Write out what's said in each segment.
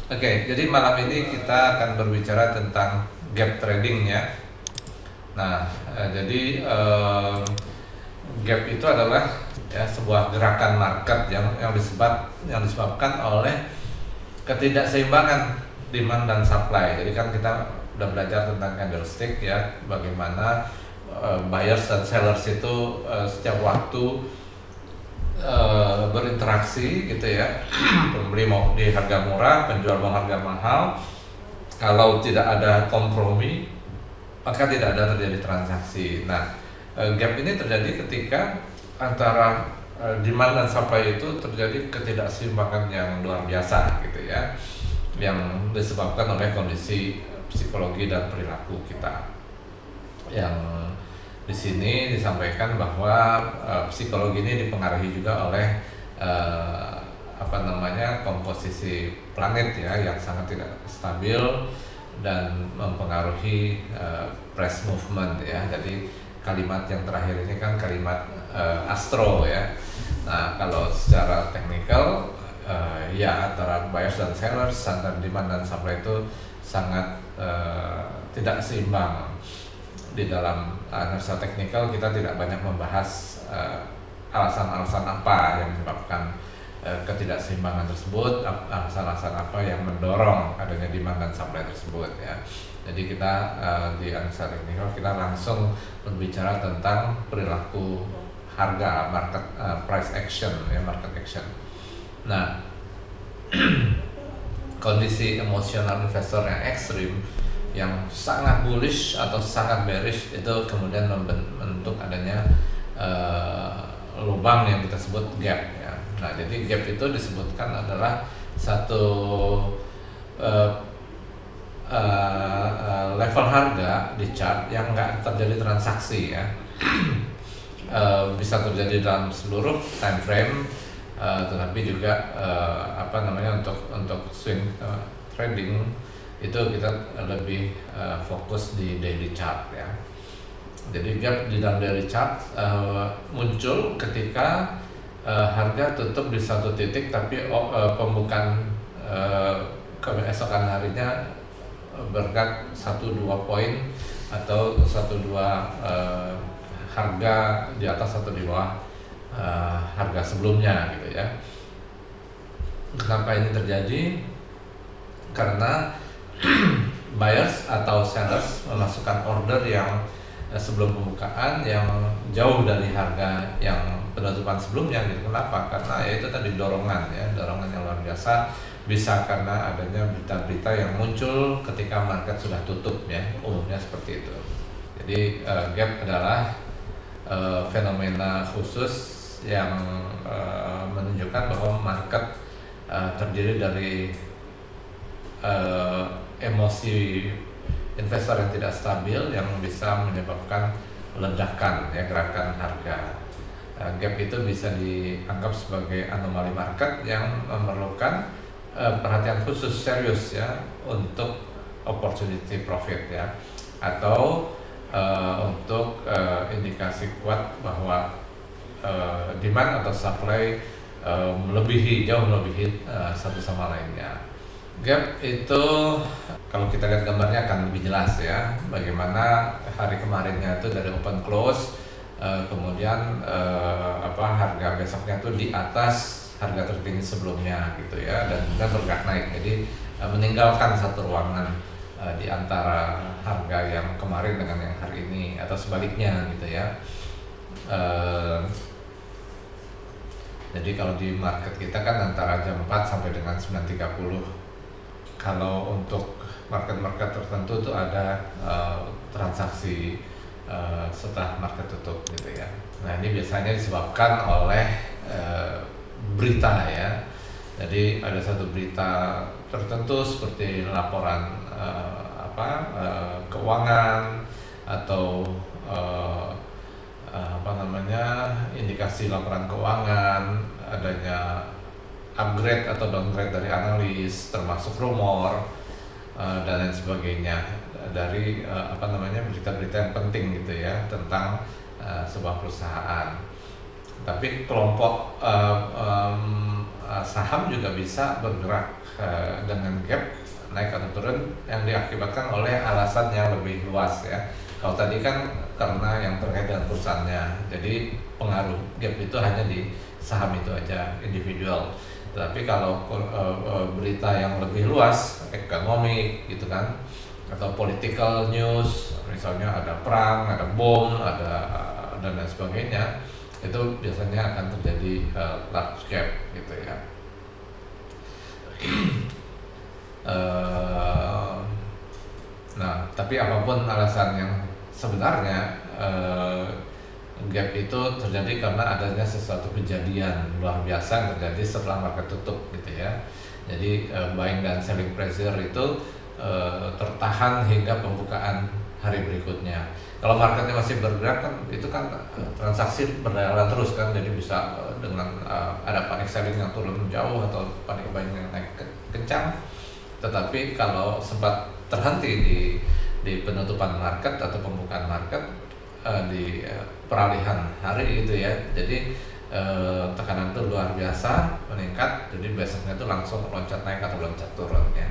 Oke, jadi malam ini kita akan berbicara tentang gap trading ya. Nah, gap itu adalah ya sebuah gerakan market yang disebabkan oleh ketidakseimbangan demand dan supply. Jadi kan kita udah belajar tentang candlestick ya, bagaimana buyers dan sellers itu setiap waktu berinteraksi gitu ya. Pembeli mau di harga murah, penjual mau harga mahal. Kalau tidak ada kompromi, maka tidak ada terjadi transaksi. Nah, gap ini terjadi ketika antara demand dan supply itu terjadi ketidakseimbangan yang luar biasa gitu ya, yang disebabkan oleh kondisi psikologi dan perilaku kita. Yang di sini disampaikan bahwa psikologi ini dipengaruhi juga oleh komposisi planet ya yang sangat tidak stabil dan mempengaruhi price movement ya. Jadi kalimat yang terakhir ini kan kalimat astro ya. Nah, kalau secara teknikal ya antara buyers dan sellers, antara demand dan supply itu sangat tidak seimbang. Di dalam analisa teknikal kita tidak banyak membahas alasan-alasan apa yang menyebabkan ketidakseimbangan tersebut, alasan-alasan apa yang mendorong adanya demand dan supply tersebut ya. Jadi kita di analisa teknikal kita langsung berbicara tentang perilaku harga, price action ya, market action. Nah, kondisi emosional investor yang ekstrim, yang sangat bullish atau sangat bearish, itu kemudian membentuk adanya lubang yang kita sebut gap ya. Nah, jadi gap itu disebutkan adalah satu level harga di chart yang nggak terjadi transaksi ya. Bisa terjadi dalam seluruh time frame, tetapi juga untuk swing trading itu kita lebih fokus di daily chart ya. Jadi gap di dalam daily chart muncul ketika harga tutup di satu titik, tapi pembukaan keesokan harinya bergerak 1-2 poin atau 1-2 harga di atas atau di bawah harga sebelumnya gitu ya. Kenapa ini terjadi? Karena buyers atau sellers memasukkan order yang sebelum pembukaan yang jauh dari harga yang penutupan sebelumnya gitu. Kenapa? Karena ya itu tadi dorongan yang luar biasa, bisa karena adanya berita-berita yang muncul ketika market sudah tutup ya, umumnya seperti itu. Jadi gap adalah fenomena khusus yang menunjukkan bahwa market terdiri dari emosi investor yang tidak stabil yang bisa menyebabkan ledakan ya, gerakan harga. Gap itu bisa dianggap sebagai anomali market yang memerlukan perhatian khusus serius ya untuk opportunity profit ya, atau untuk indikasi kuat bahwa demand atau supply jauh melebihi satu sama lainnya. Gap itu kalau kita lihat gambarnya akan lebih jelas ya, bagaimana hari kemarinnya itu dari open close, kemudian harga besoknya itu di atas harga tertinggi sebelumnya gitu ya, dan kemudian bergerak naik. Jadi meninggalkan satu ruangan di antara harga yang kemarin dengan yang hari ini atau sebaliknya gitu ya. Jadi kalau di market kita kan antara jam 4 sampai dengan 9.30. Kalau untuk market-market tertentu itu ada transaksi setelah market tutup gitu ya. Nah, ini biasanya disebabkan oleh berita ya. Jadi ada satu berita tertentu seperti laporan keuangan atau indikasi laporan keuangan, adanya upgrade atau downgrade dari analis, termasuk rumor dan lain sebagainya dari berita-berita yang penting gitu ya tentang sebuah perusahaan. Tapi kelompok saham juga bisa bergerak dengan gap naik atau turun yang diakibatkan oleh alasan yang lebih luas ya. Kalau tadi kan karena yang terkait dengan perusahaannya, jadi pengaruh gap itu hanya di saham itu aja, individual. Tapi kalau berita yang lebih luas, ekonomi gitu kan, atau political news, misalnya ada perang, ada bom, ada dan lain sebagainya, itu biasanya akan terjadi large gap gitu ya. Nah, tapi apapun alasan yang sebenarnya, gap itu terjadi karena adanya sesuatu kejadian luar biasa yang terjadi setelah market tutup gitu ya. Jadi buying dan selling pressure itu tertahan hingga pembukaan hari berikutnya. Kalau marketnya masih bergerak kan itu kan transaksi berjalan terus kan, jadi bisa dengan ada panic selling yang turun jauh atau panic buying yang naik kencang. Tetapi kalau sempat terhenti di penutupan market atau pembukaan market, di peralihan hari gitu ya, jadi tekanan itu luar biasa meningkat, jadi besoknya itu langsung loncat naik atau loncat turun ya.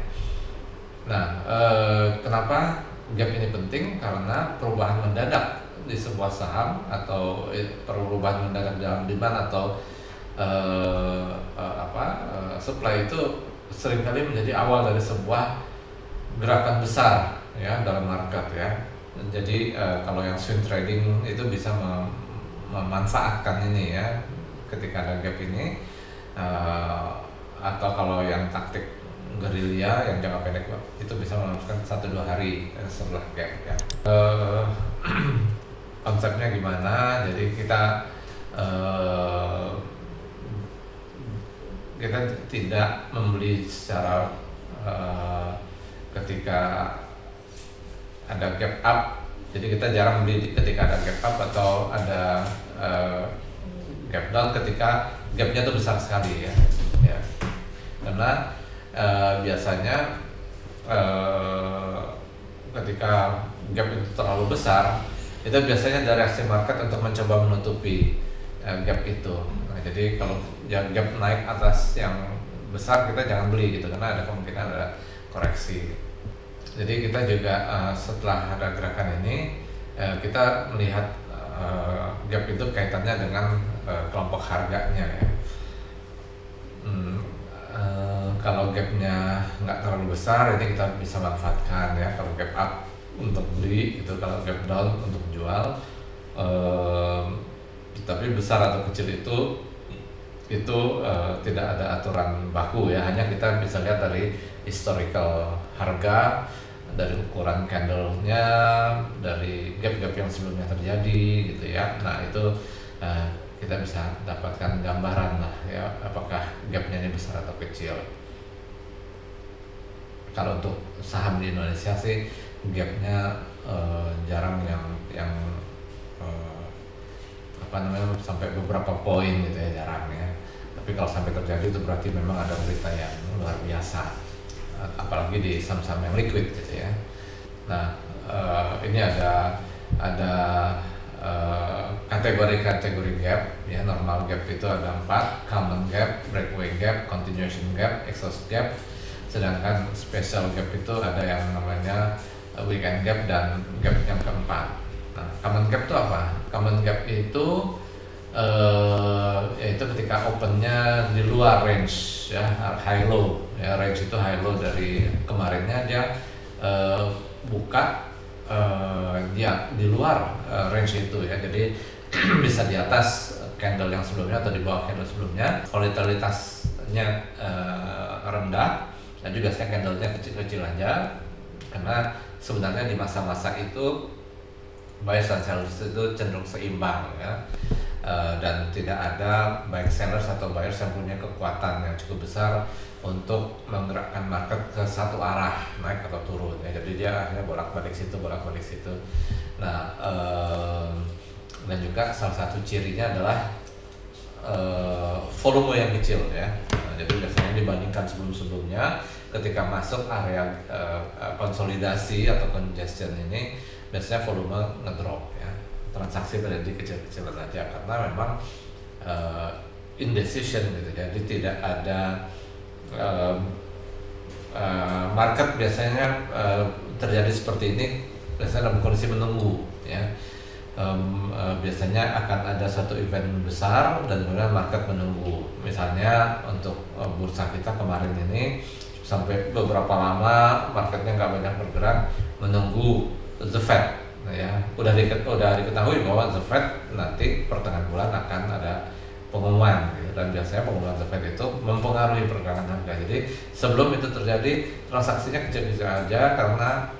Nah, kenapa gap ini penting? Karena perubahan mendadak di sebuah saham atau perubahan mendadak dalam demand atau supply itu seringkali menjadi awal dari sebuah gerakan besar ya dalam market ya. Jadi kalau yang swing trading itu bisa memanfaatkan ini ya ketika ada gap ini, atau kalau yang taktik gerilya yang jangka pendek itu bisa memanfaatkan 1-2 hari setelah gap ya. Konsepnya gimana? Jadi kita tidak membeli secara ketika ada gap up, jadi kita jarang beli ketika ada gap up atau ada gap down ketika gapnya itu besar sekali ya. Karena biasanya ketika gap itu terlalu besar, itu biasanya ada reaksi market untuk mencoba menutupi gap itu. Nah, jadi kalau gap naik atas yang besar, kita jangan beli gitu karena ada kemungkinan ada koreksi. Jadi kita juga setelah ada gerakan ini, kita melihat gap itu kaitannya dengan kelompok harganya ya. Kalau gapnya nggak terlalu besar, ini kita bisa manfaatkan ya. Kalau gap up untuk beli, itu kalau gap down untuk jual. Tapi besar atau kecil itu tidak ada aturan baku ya. Hanya kita bisa lihat dari historical harga, dari ukuran candle-nya, dari gap-gap yang sebelumnya terjadi gitu ya. Nah itu kita bisa dapatkan gambaran lah ya, apakah gapnya ini besar atau kecil. Kalau untuk saham di Indonesia sih gapnya jarang yang sampai beberapa poin gitu ya, jarang ya. Tapi kalau sampai terjadi itu berarti memang ada berita yang luar biasa, apalagi di saham-saham yang liquid gitu ya. Nah ini ada kategori-kategori gap ya. Normal gap itu ada 4: common gap, breakaway gap, continuation gap, exhaust gap. Sedangkan special gap itu ada yang namanya weekend gap dan gap yang keempat. Nah, common gap itu apa? Common gap itu yaitu ketika opennya di luar range ya, high low ya. Range itu high low dari kemarinnya, dia buka dia di luar range itu ya. Jadi bisa di atas candle yang sebelumnya atau di bawah candle sebelumnya. Volatilitasnya rendah dan juga candlenya kecil-kecil aja, karena sebenarnya di masa-masa itu buyers dan sellers itu cenderung seimbang ya. Dan tidak ada baik sellers atau buyers yang punya kekuatan yang cukup besar untuk menggerakkan market ke satu arah, naik atau turun ya. Jadi dia akhirnya bolak-balik situ. Nah, dan juga salah satu cirinya adalah volume yang kecil ya. Nah, jadi biasanya dibandingkan sebelum-sebelumnya, ketika masuk area konsolidasi atau congestion ini, biasanya volume ngedrop ya. Transaksi terjadi kecil-kecilan aja karena memang indecision gitu, jadi tidak ada market biasanya terjadi seperti ini biasanya dalam kondisi menunggu ya. Biasanya akan ada satu event besar dan kemudian market menunggu. Misalnya untuk bursa kita kemarin ini sampai beberapa lama marketnya nggak banyak bergerak menunggu the Fed ya. Udah diketahui bahwa the Fed nanti pertengahan bulan akan ada pengumuman gitu. Dan biasanya pengumuman the Fed itu mempengaruhi pergerakan harga. Jadi sebelum itu terjadi transaksinya kecil-kecil aja karena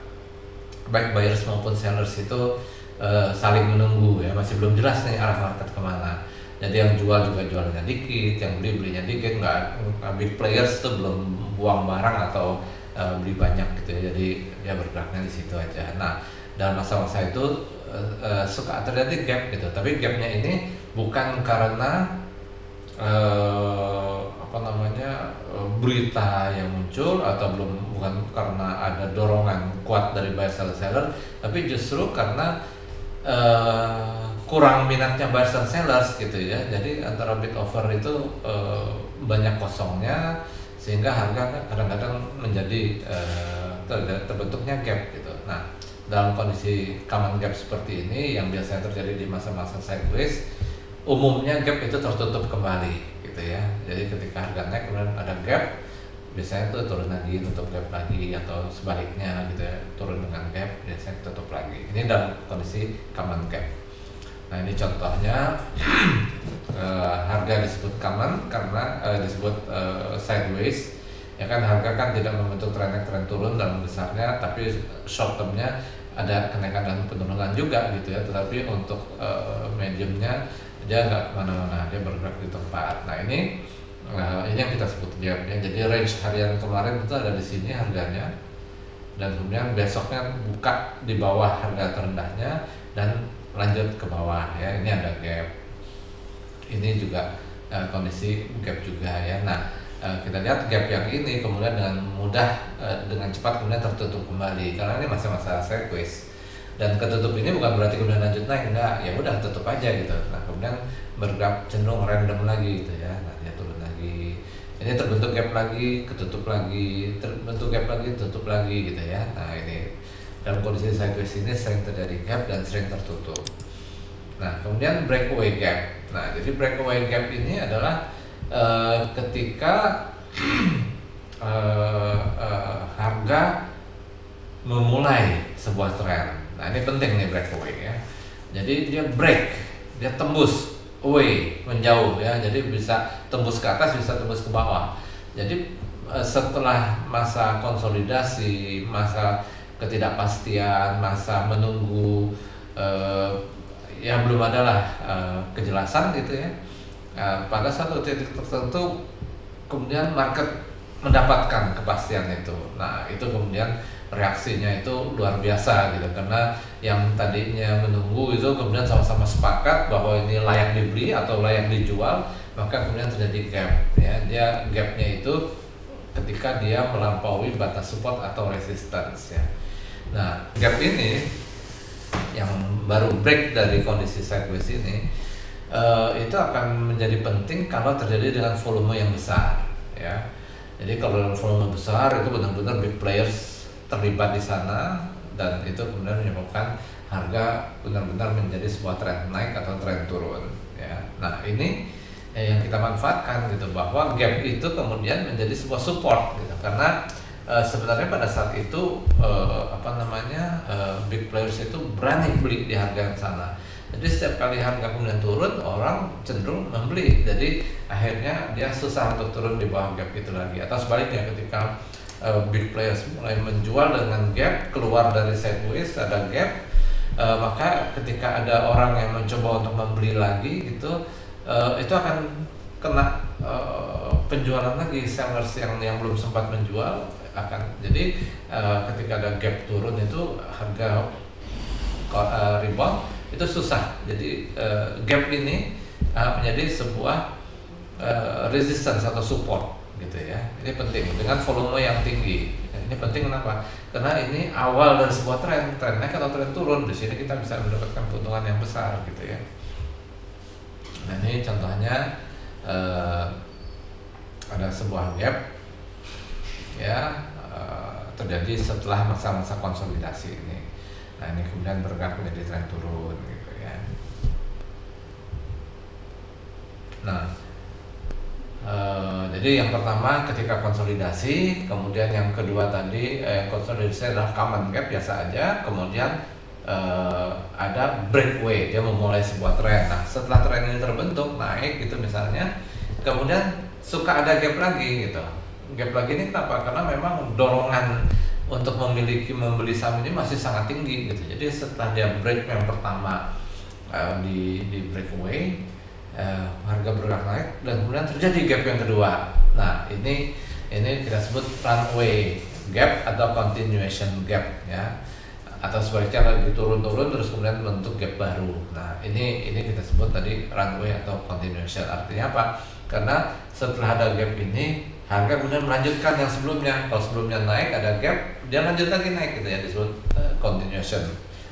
baik buyers maupun sellers itu saling menunggu ya, masih belum jelas nih arah market kemana. Jadi yang jual juga jualnya dikit, yang belinya dikit, nggak big players tuh belum buang barang atau beli banyak gitu ya. Jadi ya bergeraknya di situ aja. Nah dalam masa-masa itu suka terjadi gap gitu, tapi gapnya ini bukan karena berita yang muncul atau bukan karena ada dorongan kuat dari buyer seller, tapi justru karena kurang minatnya buyers dan sellers gitu ya. Jadi antara bid offer itu banyak kosongnya sehingga harga kadang-kadang menjadi terbentuknya gap gitu. Nah dalam kondisi common gap seperti ini yang biasanya terjadi di masa-masa sideways, umumnya gap itu tertutup kembali gitu ya. Jadi ketika harga naik kemudian ada gap, biasanya itu turun lagi, tutup gap lagi, atau sebaliknya gitu ya, turun dengan gap, biasanya tutup lagi. Ini dalam kondisi common gap. Nah ini contohnya harga disebut common karena disebut sideways ya kan, harga kan tidak membentuk tren turun dalam besarnya, tapi short termnya ada kenaikan dan penurunan juga gitu ya. Tetapi untuk mediumnya dia nggak kemana-mana, dia bergerak di tempat. Nah ini yang kita sebut gap ya. Jadi range harian kemarin itu ada di sini harganya, dan kemudian besoknya buka di bawah harga terendahnya dan lanjut ke bawah ya. Ini ada gap. Ini juga kondisi gap juga ya. Nah kita lihat gap yang ini kemudian dengan mudah dengan cepat kemudian tertutup kembali karena ini masa-masa sideways. Dan ketutup ini bukan berarti kemudian lanjut naik, enggak, ya udah tutup aja gitu. Nah kemudian bergerak cenderung random lagi gitu ya. Nah dia turun lagi, ini terbentuk gap lagi, ketutup lagi, terbentuk gap lagi, tutup lagi gitu ya. Nah ini dalam kondisi sideways ini sering terjadi gap dan sering tertutup. Nah kemudian breakaway gap. Nah jadi breakaway gap ini adalah ketika harga memulai sebuah tren. Nah ini penting nih breakaway ya. Jadi dia break, dia tembus away, menjauh ya. Jadi bisa tembus ke atas, bisa tembus ke bawah. Jadi setelah masa konsolidasi, masa ketidakpastian, masa menunggu yang belum adalah kejelasan gitu ya. Pada satu titik tertentu kemudian market mendapatkan kepastian itu. Nah itu kemudian reaksinya itu luar biasa gitu, karena yang tadinya menunggu itu kemudian sama-sama sepakat bahwa ini layak dibeli atau layak dijual, maka kemudian terjadi gap ya. Dia gapnya itu ketika dia melampaui batas support atau resistance ya. Nah gap ini yang baru break dari kondisi sideways ini itu akan menjadi penting kalau terjadi dengan volume yang besar ya. Jadi kalau dengan volume besar itu benar-benar big players terlibat di sana, dan itu kemudian menyebabkan harga benar-benar menjadi sebuah tren naik atau tren turun ya. Nah ini yang kita manfaatkan gitu, bahwa gap itu kemudian menjadi sebuah support gitu, karena sebenarnya pada saat itu big players itu berani beli di harga yang sana. Jadi setiap kali harga kemudian turun, orang cenderung membeli. Jadi akhirnya dia susah untuk turun di bawah gap itu lagi. Atau sebaliknya, ketika big players mulai menjual dengan gap, keluar dari sideways ada gap, maka ketika ada orang yang mencoba untuk membeli lagi gitu, itu akan kena penjualan lagi, sellers yang belum sempat menjual akan. Jadi ketika ada gap turun itu harga rebound itu susah. Jadi gap ini menjadi sebuah resistance atau support gitu ya. Ini penting dengan volume yang tinggi. Ini penting kenapa? Karena ini awal dari sebuah tren naik atau tren turun. Di sini kita bisa mendapatkan keuntungan yang besar gitu ya. Nah ini contohnya eh, ada sebuah gap ya terjadi setelah masa-masa konsolidasi ini. Nah ini kemudian bergerak menjadi tren turun gitu ya. Nah jadi yang pertama ketika konsolidasi, kemudian yang kedua tadi konsolidasi adalah common gap biasa aja, kemudian ada breakaway, dia memulai sebuah tren. Nah setelah tren ini terbentuk naik gitu misalnya, kemudian suka ada gap lagi gitu. Gap lagi ini kenapa? Karena memang dorongan untuk membeli saham ini masih sangat tinggi gitu. Jadi setelah dia break yang pertama di breakaway, harga bergerak naik dan kemudian terjadi gap yang kedua. Nah ini kita sebut runway gap atau continuation gap ya, atau sebaliknya lagi turun-turun terus kemudian bentuk gap baru. Nah ini kita sebut tadi runway atau continuation. Artinya apa? Karena setelah ada gap ini harga kemudian melanjutkan yang sebelumnya. Kalau sebelumnya naik ada gap, dia lanjut lagi naik gitu ya, disebut continuation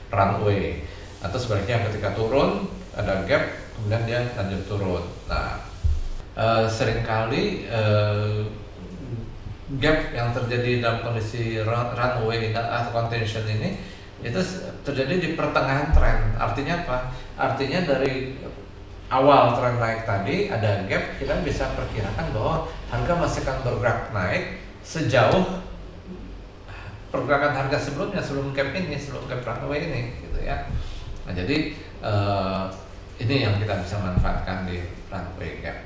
runway. Atau sebaliknya ketika turun ada gap, kemudian dia lanjut turun. Nah seringkali gap yang terjadi dalam kondisi runway atau continuation ini itu terjadi di pertengahan tren. Artinya apa? Artinya dari awal tren naik tadi ada gap, kita bisa perkirakan bahwa harga masih akan bergerak naik sejauh pergerakan harga sebelumnya, sebelum gap ini, sebelum gap runway ini gitu ya. Nah jadi ini yang kita bisa manfaatkan di runway gap.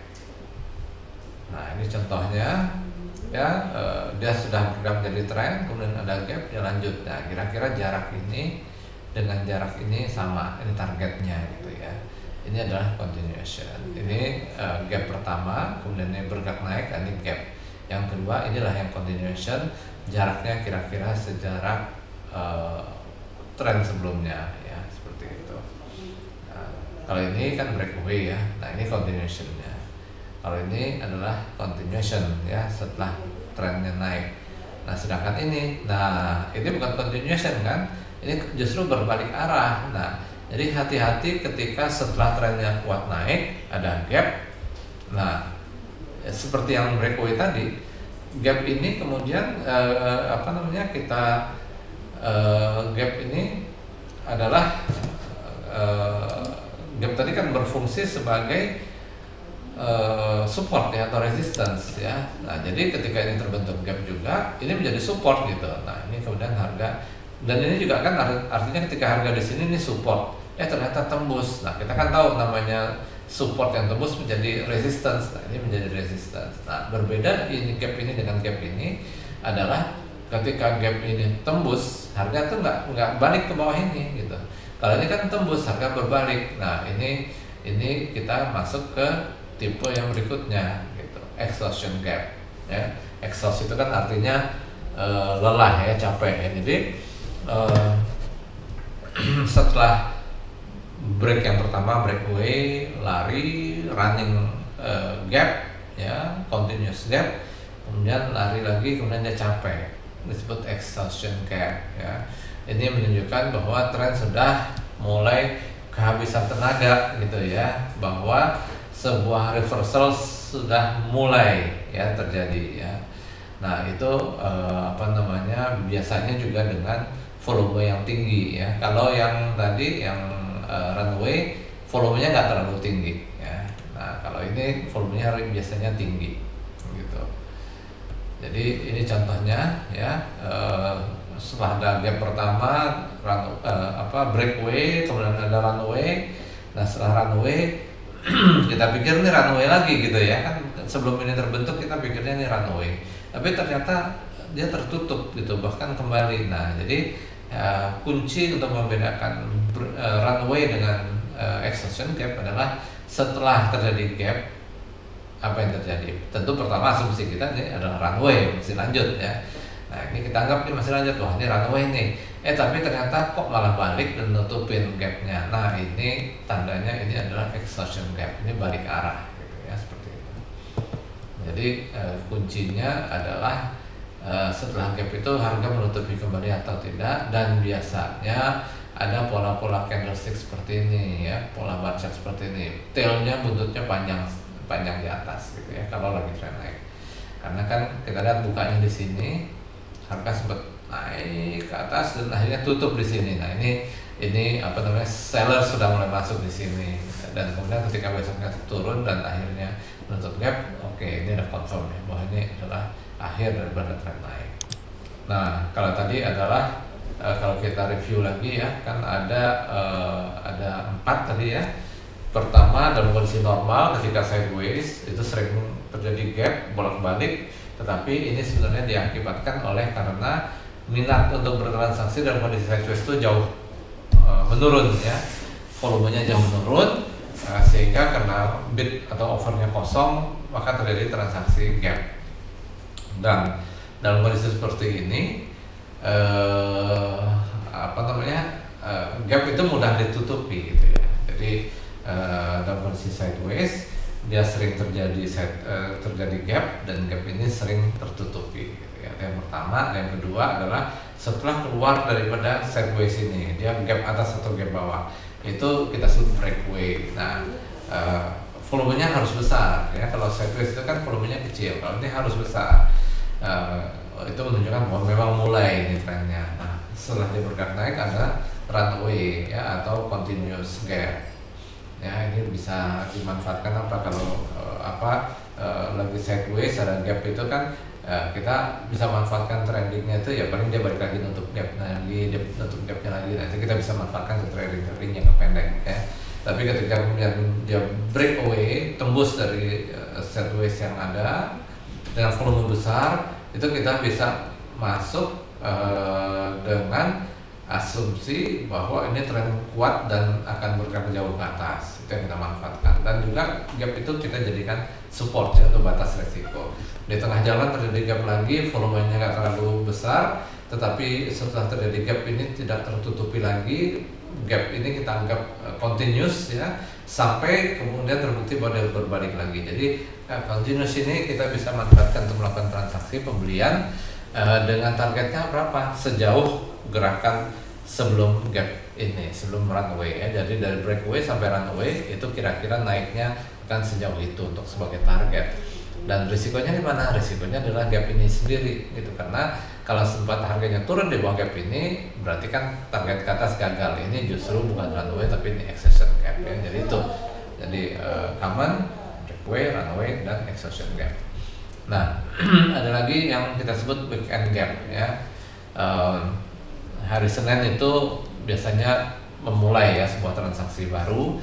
Nah ini contohnya ya, dia sudah bergerak jadi tren, kemudian ada gap, dia lanjut. Nah kira-kira jarak ini dengan jarak ini sama, ini targetnya gitu ya. Ini adalah continuation. Ini gap pertama, kemudian ini bergerak naik, ini gap. Yang kedua inilah yang continuation, jaraknya kira-kira sejarak tren sebelumnya ya, seperti itu. Nah, kalau ini kan breakaway ya, nah ini continuationnya. Kalau ini adalah continuation ya, setelah trennya naik. Nah sedangkan ini bukan continuation kan, ini justru berbalik arah. Nah jadi hati-hati ketika setelah trennya kuat naik ada gap. Nah seperti yang breakaway tadi, gap ini kemudian kita gap ini adalah gap tadi kan berfungsi sebagai support ya, atau resistance ya. Nah jadi ketika ini terbentuk gap juga, ini menjadi support gitu. Nah ini kemudian harga, dan ini juga kan artinya ketika harga di sini ini support, ternyata tembus. Nah kita kan tahu namanya support yang tembus menjadi resistance. Nah ini menjadi resistance. Nah berbeda ini gap ini dengan gap ini adalah ketika gap ini tembus, harga tuh nggak balik ke bawah ini gitu. Kalau ini kan tembus, harga berbalik. Nah ini kita masuk ke tipe yang berikutnya gitu, exhaustion gap ya. Exhaust itu kan artinya lelah ya, capek ya. Jadi setelah break yang pertama, breakaway, lari, running gap ya, continuous gap, kemudian lari lagi, kemudian dia capek, disebut exhaustion gap ya. Ini menunjukkan bahwa tren sudah mulai kehabisan tenaga gitu ya, bahwa sebuah reversal sudah mulai ya terjadi ya. Nah itu biasanya juga dengan volume yang tinggi ya. Kalau yang tadi yang runway volumenya nggak terlalu tinggi ya. Nah kalau ini volumenya biasanya tinggi gitu. Jadi ini contohnya ya, setelah ada gap pertama breakaway, kemudian ada runway. Nah setelah runway kita pikir ini runway lagi gitu ya kan, sebelum ini terbentuk kita pikirnya ini runway, tapi ternyata dia tertutup gitu, bahkan kembali. Nah jadi kunci untuk membedakan runway dengan exhaustion gap adalah setelah terjadi gap apa yang terjadi. Tentu pertama asumsi kita ini adalah runway, masih lanjut ya. Nah ini kita anggap ini masih lanjut, wah ini runway nih. Tapi ternyata kok malah balik dan nutupin gapnya. Nah ini tandanya ini adalah exhaustion gap, ini balik arah gitu ya, seperti itu. Jadi kuncinya adalah setelah gap itu harga menutupi kembali atau tidak, dan biasanya ada pola-pola candlestick seperti ini ya, pola bar chart seperti ini, tailnya buntutnya panjang panjang di atas gitu ya kalau lagi tren naik. Karena kan kita lihat bukanya di sini harga sempat naik ke atas dan akhirnya tutup di sini. Nah ini apa namanya, seller sudah mulai masuk di sini, dan kemudian ketika besoknya turun dan akhirnya menutup gap, oke, ini udah confirm ya bahwa ini adalah akhir daripada tren naik. Nah kalau tadi adalah kalau kita review lagi ya, kan ada 4 tadi ya. Pertama, dalam kondisi normal ketika sideways itu sering terjadi gap bolak-balik, tetapi ini sebenarnya diakibatkan oleh karena minat untuk bertransaksi dalam kondisi sideways itu jauh menurun ya, volumenya jauh menurun, sehingga karena bid atau overnya kosong maka terjadi transaksi gap. Dan dalam kondisi seperti ini gap itu mudah ditutupi gitu ya. Jadi dalam kondisi sideways dia sering terjadi gap, dan gap ini sering tertutupi gitu ya. Yang pertama, yang kedua adalah setelah keluar daripada sideways ini, dia gap atas atau gap bawah, itu kita sebut breakaway. Nah volumenya harus besar ya. Kalau sideways itu kan volumenya kecil, kalau ini harus besar. Itu menunjukkan bahwa memang mulai ini trennya. Nah setelah dia bergerak naik ada runway ya, atau continuous gap ya. Ini bisa dimanfaatkan kalau lagi sideways ada gap itu kan, kita bisa manfaatkan trendingnya itu ya, paling dia balik lagi nutup gap lagi, dia nutup gapnya lagi, nanti kita bisa manfaatkan ke trading yang pendek ya. Tapi ketika kemudian dia breakaway, tembus dari sideways yang ada dengan volume besar, itu kita bisa masuk dengan asumsi bahwa ini tren kuat dan akan bergerak jauh ke atas. Itu yang kita manfaatkan. Dan juga gap itu kita jadikan support ya, atau batas resiko. Di tengah jalan terjadi gap lagi, volumenya nggak terlalu besar, tetapi setelah terjadi gap ini tidak tertutupi lagi. Gap ini kita anggap continuous ya, sampai kemudian terbukti bahwa dia berbalik lagi. Jadi continuous ini kita bisa manfaatkan untuk melakukan transaksi pembelian dengan targetnya berapa? Sejauh gerakan sebelum gap ini, sebelum runway ya. Jadi dari breakaway sampai runway itu kira-kira naiknya akan sejauh itu untuk sebagai target. Dan risikonya di mana? Risikonya adalah gap ini sendiri gitu, karena kalau sempat harganya turun di bawah gap ini, berarti kan target ke atas gagal. Ini justru bukan runway tapi ini exhaustion gap ya. Jadi itu, jadi common, breakaway, runway, dan exhaustion gap. Nah ada lagi yang kita sebut weekend gap ya. Hari Senin itu biasanya memulai ya sebuah transaksi baru,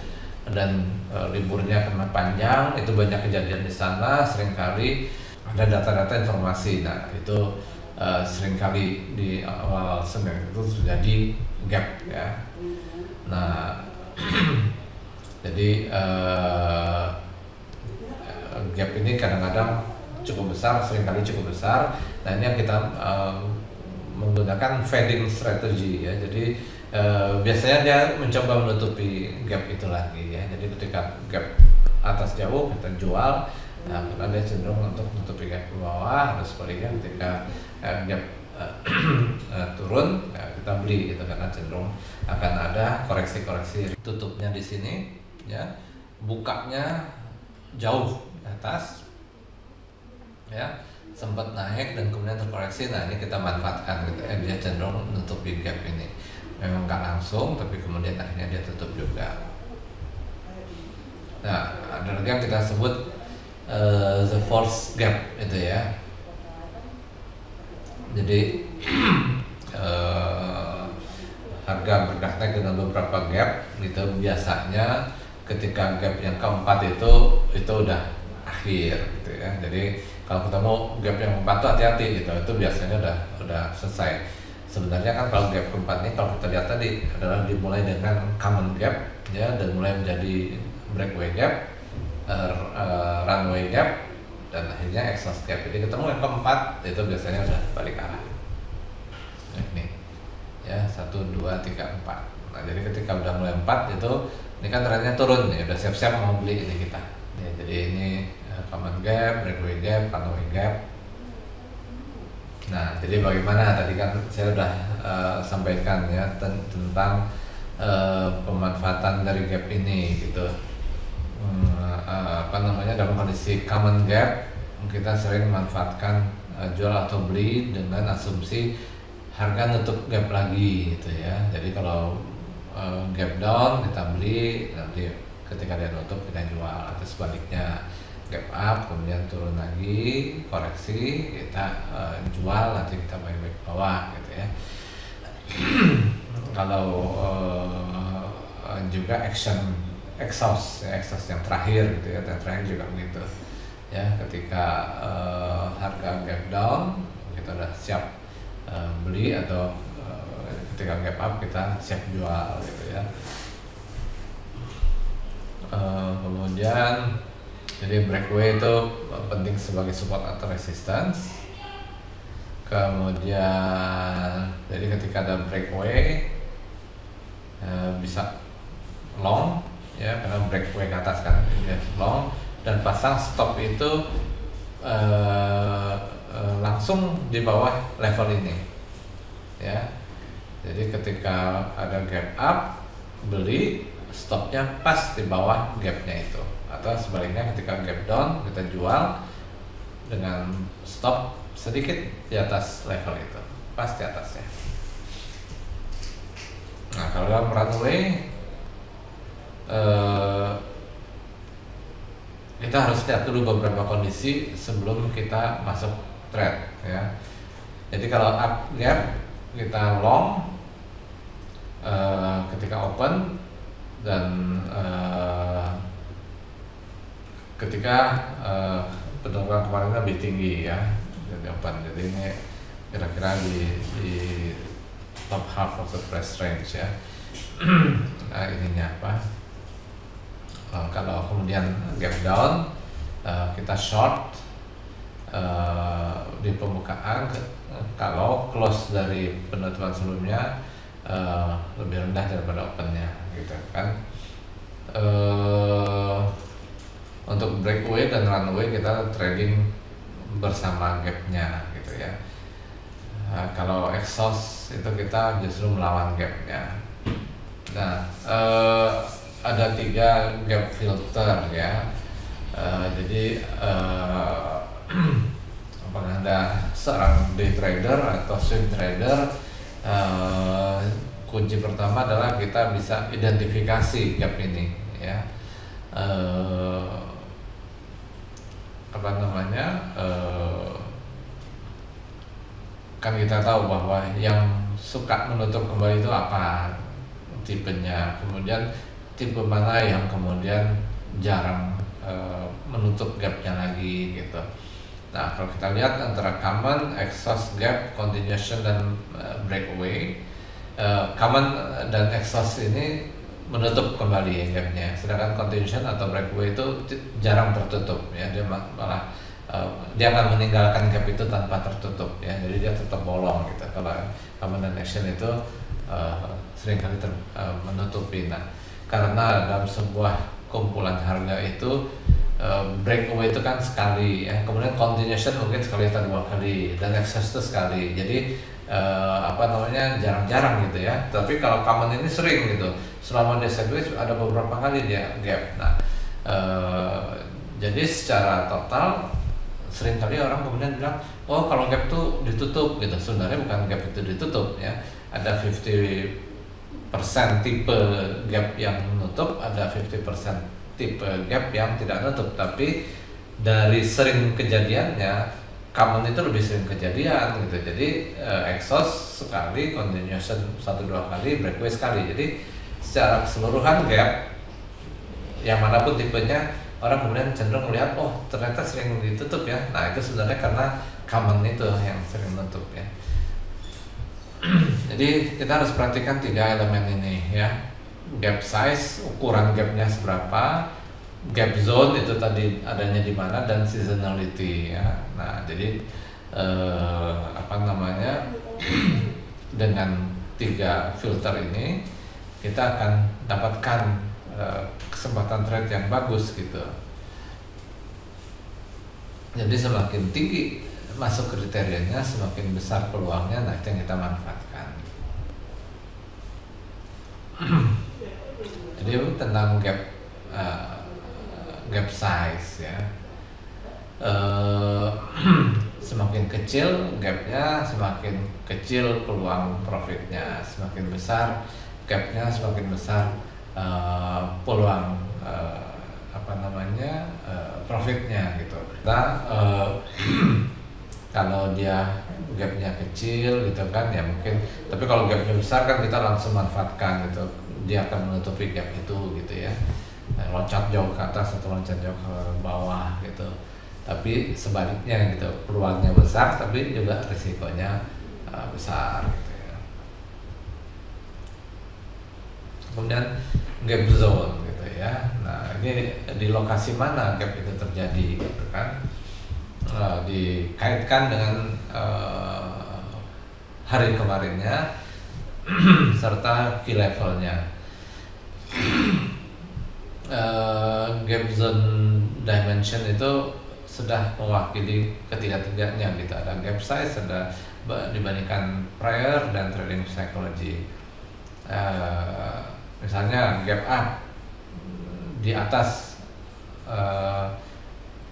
dan liburnya karena panjang, itu banyak kejadian di sana. Seringkali ada data-data informasi. Nah itu seringkali di awal Senin itu terjadi gap ya. Nah jadi gap ini kadang-kadang cukup besar, seringkali cukup besar. Nah ini yang kita menggunakan fading strategy ya. Jadi biasanya dia mencoba menutupi gap itu lagi ya. Jadi ketika gap atas jauh kita jual, nah karena dia cenderung untuk menutupi gap ke bawah. Terus sebaliknya ketika gap turun ya, kita beli gitu, karena cenderung akan ada koreksi-koreksi. Tutupnya di sini ya, bukanya jauh di atas ya, sempat naik dan kemudian terkoreksi. Nah ini kita manfaatkan gitu ya, dia cenderung menutupi gap ini. Memang nggak langsung, tapi kemudian akhirnya dia tutup juga. Nah ada lagi yang kita sebut the force gap itu ya. Jadi harga bergerak naik dengan beberapa gap gitu. Biasanya ketika gap yang keempat itu udah akhir gitu ya. Jadi kalau kita mau gap yang keempat tuh hati-hati gitu, itu biasanya udah selesai. Sebenarnya kan kalau gap keempat ini kalau kita lihat tadi adalah dimulai dengan common gap ya, dan mulai menjadi breakaway gap, runway gap, dan akhirnya exhaust gap. Jadi ketemu yang keempat itu biasanya udah balik arah. Ini ya 1, 2, 3, 4. Nah jadi ketika udah mulai 4 itu, ini kan trennya turun ya, udah siap-siap mau beli ini kita ya. Jadi ini common gap, breakaway gap, runway gap. Nah jadi bagaimana, tadi kan saya udah sampaikan ya tentang pemanfaatan dari gap ini gitu dalam kondisi common gap kita sering memanfaatkan jual atau beli dengan asumsi harga nutup gap lagi gitu ya. Jadi kalau gap down kita beli, nanti ketika dia nutup kita jual, atau sebaliknya gap up kemudian turun lagi koreksi kita jual, nanti kita buy back bawah gitu ya. Kalau juga exhaust yang terakhir gitu ya, yang terakhir juga begitu ya, ketika harga gap down kita udah siap beli, atau ketika gap up kita siap jual gitu ya. Kemudian jadi breakaway itu penting sebagai support atau resistance. Kemudian jadi ketika ada breakaway bisa long ya, karena breakaway ke atas kan dia long, dan pasang stop itu langsung di bawah level ini ya. Jadi ketika ada gap up beli, stopnya pas di bawah gapnya itu, atau sebaliknya ketika gap down kita jual dengan stop sedikit di atas level itu, pas di atasnya. Nah kalau dalam runway kita harus lihat dulu beberapa kondisi sebelum kita masuk trade ya. Jadi kalau up gap kita long ketika open, dan ketika penurunan kemarin lebih tinggi ya dari open. Jadi ini kira-kira di top half of the price range ya. Nah, ininya apa? Kalau kemudian gap down kita short di pembukaan, kalau close dari penutupan sebelumnya lebih rendah daripada opennya gitu kan. Untuk breakaway dan runway kita trading bersama gapnya gitu ya. Kalau exhaust itu kita justru melawan gapnya. Nah ada 3 gap filter ya. Jadi apakah Anda seorang day trader atau swing trader, kunci pertama adalah kita bisa identifikasi gap ini ya. Kan kita tahu bahwa yang suka menutup kembali itu apa tipenya, kemudian tipe mana yang kemudian jarang menutup gapnya lagi gitu. Nah kalau kita lihat antara common, exhaust, gap, continuation, dan breakaway, common dan exhaust ini menutup kembali gapnya, sedangkan continuation atau breakaway itu jarang tertutup ya, dia malah dia akan meninggalkan gap itu tanpa tertutup ya, jadi dia tetap bolong gitu. Kalau common dan action itu seringkali menutupi. Nah karena dalam sebuah kumpulan harga itu breakaway itu kan sekali ya, kemudian continuation mungkin sekali atau 2 kali, dan exhaust itu sekali, jadi jarang-jarang gitu ya. Tapi kalau common ini sering gitu, selama dia sideways ada beberapa kali dia gap. Nah jadi secara total sering kali orang kemudian bilang, oh kalau gap tuh ditutup gitu. Sebenarnya bukan gap itu ditutup ya, ada 50% tipe gap yang menutup, ada 50% tipe gap yang tidak nutup. Tapi dari sering kejadiannya, common itu lebih sering kejadian gitu. Jadi exhaust sekali, continuation 1-2 kali, breakaway sekali. Jadi secara keseluruhan gap yang manapun tipenya, orang kemudian cenderung melihat, oh ternyata sering ditutup ya. Nah itu sebenarnya karena common itu yang sering menutup ya. Jadi kita harus perhatikan 3 elemen ini ya. Gap size, ukuran gapnya seberapa, gap zone itu tadi adanya di mana, dan seasonality ya. Nah jadi dengan 3 filter ini kita akan dapatkan kesempatan trade yang bagus gitu. Jadi semakin tinggi masuk kriterianya, semakin besar peluangnya. Nah itu yang kita manfaatkan. Jadi tentang gap gap size ya. Semakin kecil gapnya, semakin kecil peluang profitnya, semakin besar gapnya, semakin besar peluang profitnya gitu. Kita kalau dia gapnya kecil gitu kan ya mungkin, tapi kalau gapnya besar kan kita langsung manfaatkan gitu, dia akan menutupi gap itu gitu ya, loncat jauh ke atas atau loncat jauh ke bawah gitu. Tapi sebaliknya gitu, peluangnya besar tapi juga risikonya besar gitu ya. Kemudian gap zone gitu ya. Nah ini di lokasi mana gap itu terjadi gitu kan, dikaitkan dengan hari kemarinnya serta key levelnya. Gap zone dimension itu sudah mewakili ketiga-tiganya gitu. Ada gap size, ada dibandingkan prior dan trading psychology. Misalnya gap up di atas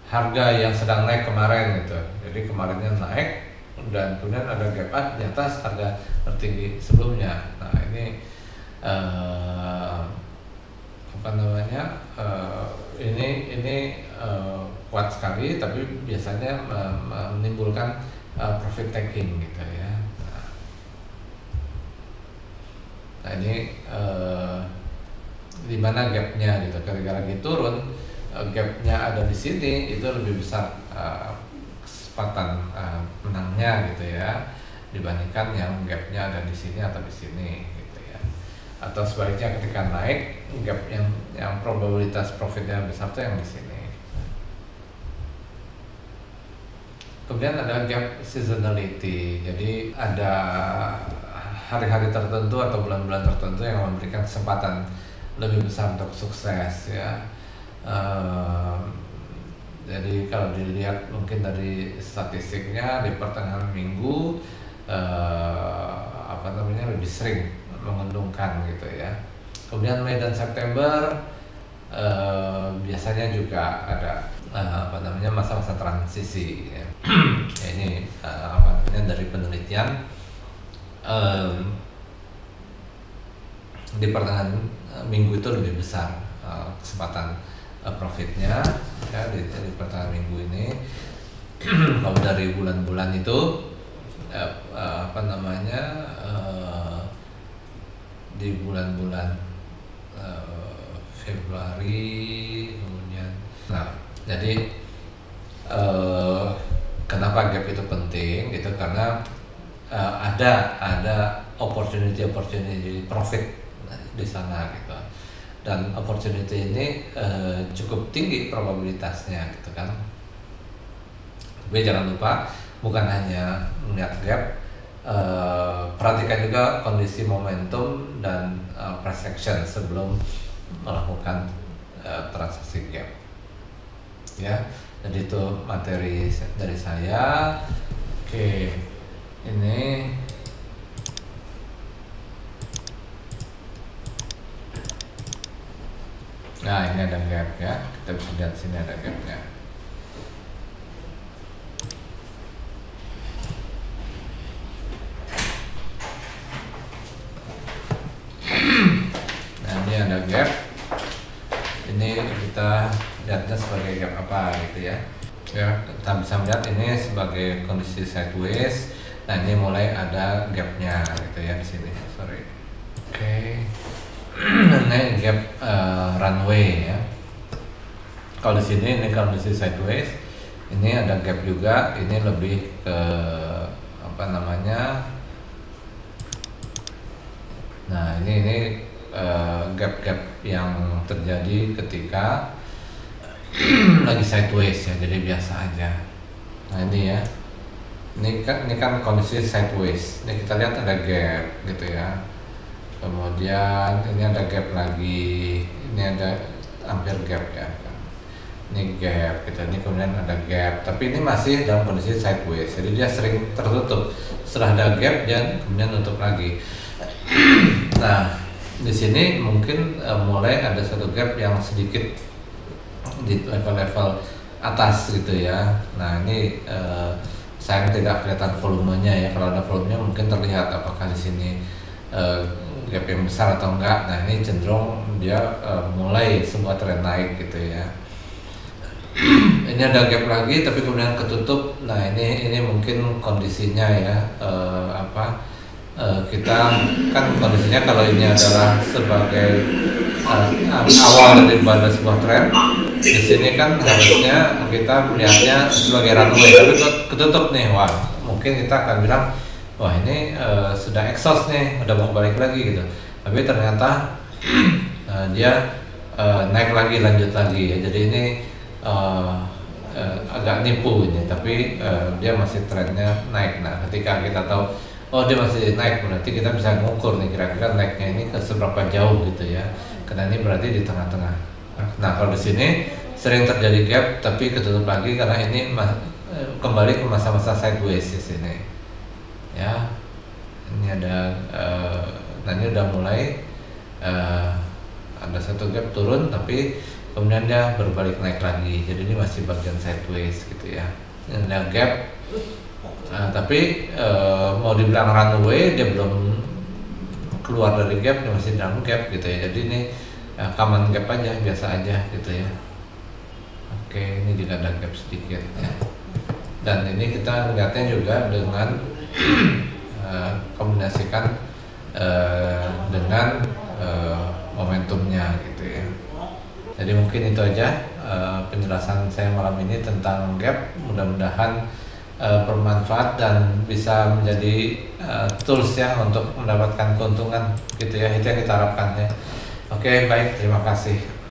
harga yang sedang naik kemarin gitu. Jadi kemarinnya naik dan kemudian ada gap up di atas harga tertinggi sebelumnya. Nah ini ini kuat sekali, tapi biasanya menimbulkan profit taking gitu ya. Nah ini di mana gapnya gitu. Ketika lagi turun, gapnya ada di sini, itu lebih besar kesempatan menangnya gitu ya, dibandingkan yang gapnya ada di sini atau di sini gitu ya. Atau sebaliknya ketika naik, gap yang probabilitas profitnya besar itu yang di sini. Kemudian ada gap seasonality, jadi ada hari-hari tertentu atau bulan-bulan tertentu yang memberikan kesempatan lebih besar untuk sukses ya. Jadi kalau dilihat mungkin dari statistiknya di pertengahan minggu lebih sering menguntungkan gitu ya. Kemudian Mei dan September biasanya juga ada masa-masa transisi ya. Ini dari penelitian di pertengahan minggu itu lebih besar kesempatan profitnya ya, di pertengahan minggu ini. Kalau dari bulan-bulan itu di bulan-bulan Februari kemudian. Nah jadi kenapa gap itu penting gitu, karena ada opportunity profit di sana gitu, dan opportunity ini cukup tinggi probabilitasnya gitu kan. Tapi jangan lupa bukan hanya melihat gap, perhatikan juga kondisi momentum dan price action sebelum melakukan transaksi gap ya. Jadi itu materi dari saya. Oke, ini nah ini ada gap ya, kita bisa lihat sini ada gapnya. Nah ini ada gap, ini kita lihatnya sebagai gap apa gitu ya. Ya kita bisa melihat ini sebagai kondisi sideways. Nah ini mulai ada gapnya gitu ya di sini. Sorry. Oke. Ini gap runway ya. Kalau di sini ini kondisi sideways, ini ada gap juga. Ini lebih ke Nah ini gap-gap yang terjadi ketika lagi sideways ya, jadi biasa aja. Nah ini ya, ini kan kondisi sideways. Ini kita lihat ada gap gitu ya. Kemudian ini ada gap lagi, ini ada hampir gap ya. Ini gap gitu, ini kemudian ada gap. Tapi ini masih dalam kondisi sideways, jadi dia sering tertutup. Setelah ada gap dan kemudian tutup lagi. Nah di sini mungkin mulai ada satu gap yang sedikit di level-level atas gitu ya. Nah ini sayang tidak kelihatan volumenya ya. Kalau ada volumenya mungkin terlihat apakah di sini gap yang besar atau enggak. Nah ini cenderung dia mulai sebuah tren naik gitu ya. Ini ada gap lagi tapi kemudian ketutup. Nah ini mungkin kondisinya ya, kita kan kondisinya kalau ini adalah sebagai awal daripada sebuah tren, di sini kan harusnya kita melihatnya sebagai runway, tapi ketutup nih. Wah, mungkin kita akan bilang wah ini sudah exhaust nih, udah mau balik lagi gitu. Tapi ternyata dia naik lagi, lanjut lagi ya. Jadi ini agak nipu ini, tapi dia masih trennya naik. Nah ketika kita tahu oh dia masih naik, berarti kita bisa mengukur nih kira-kira naiknya ini ke seberapa jauh gitu ya, karena ini berarti di tengah-tengah. Nah kalau di sini sering terjadi gap tapi ketutup lagi karena ini kembali ke masa-masa sideways di sini ya. Ini ada nah ini udah mulai ada satu gap turun tapi kemudian dia berbalik naik lagi, jadi ini masih bagian sideways gitu ya. Ini ada gap, tapi mau dibilang runway dia belum keluar dari gap, dia masih dalam gap gitu ya. Jadi ini common gap aja, biasa aja gitu ya. Oke, ini juga ada gap sedikit ya. Dan ini kita lihatnya juga dengan kombinasikan dengan momentumnya gitu ya. Jadi mungkin itu aja penjelasan saya malam ini tentang gap. Mudah-mudahan bermanfaat dan bisa menjadi tools ya untuk mendapatkan keuntungan gitu ya. Itu yang kita harapkan ya. Oke, baik, terima kasih.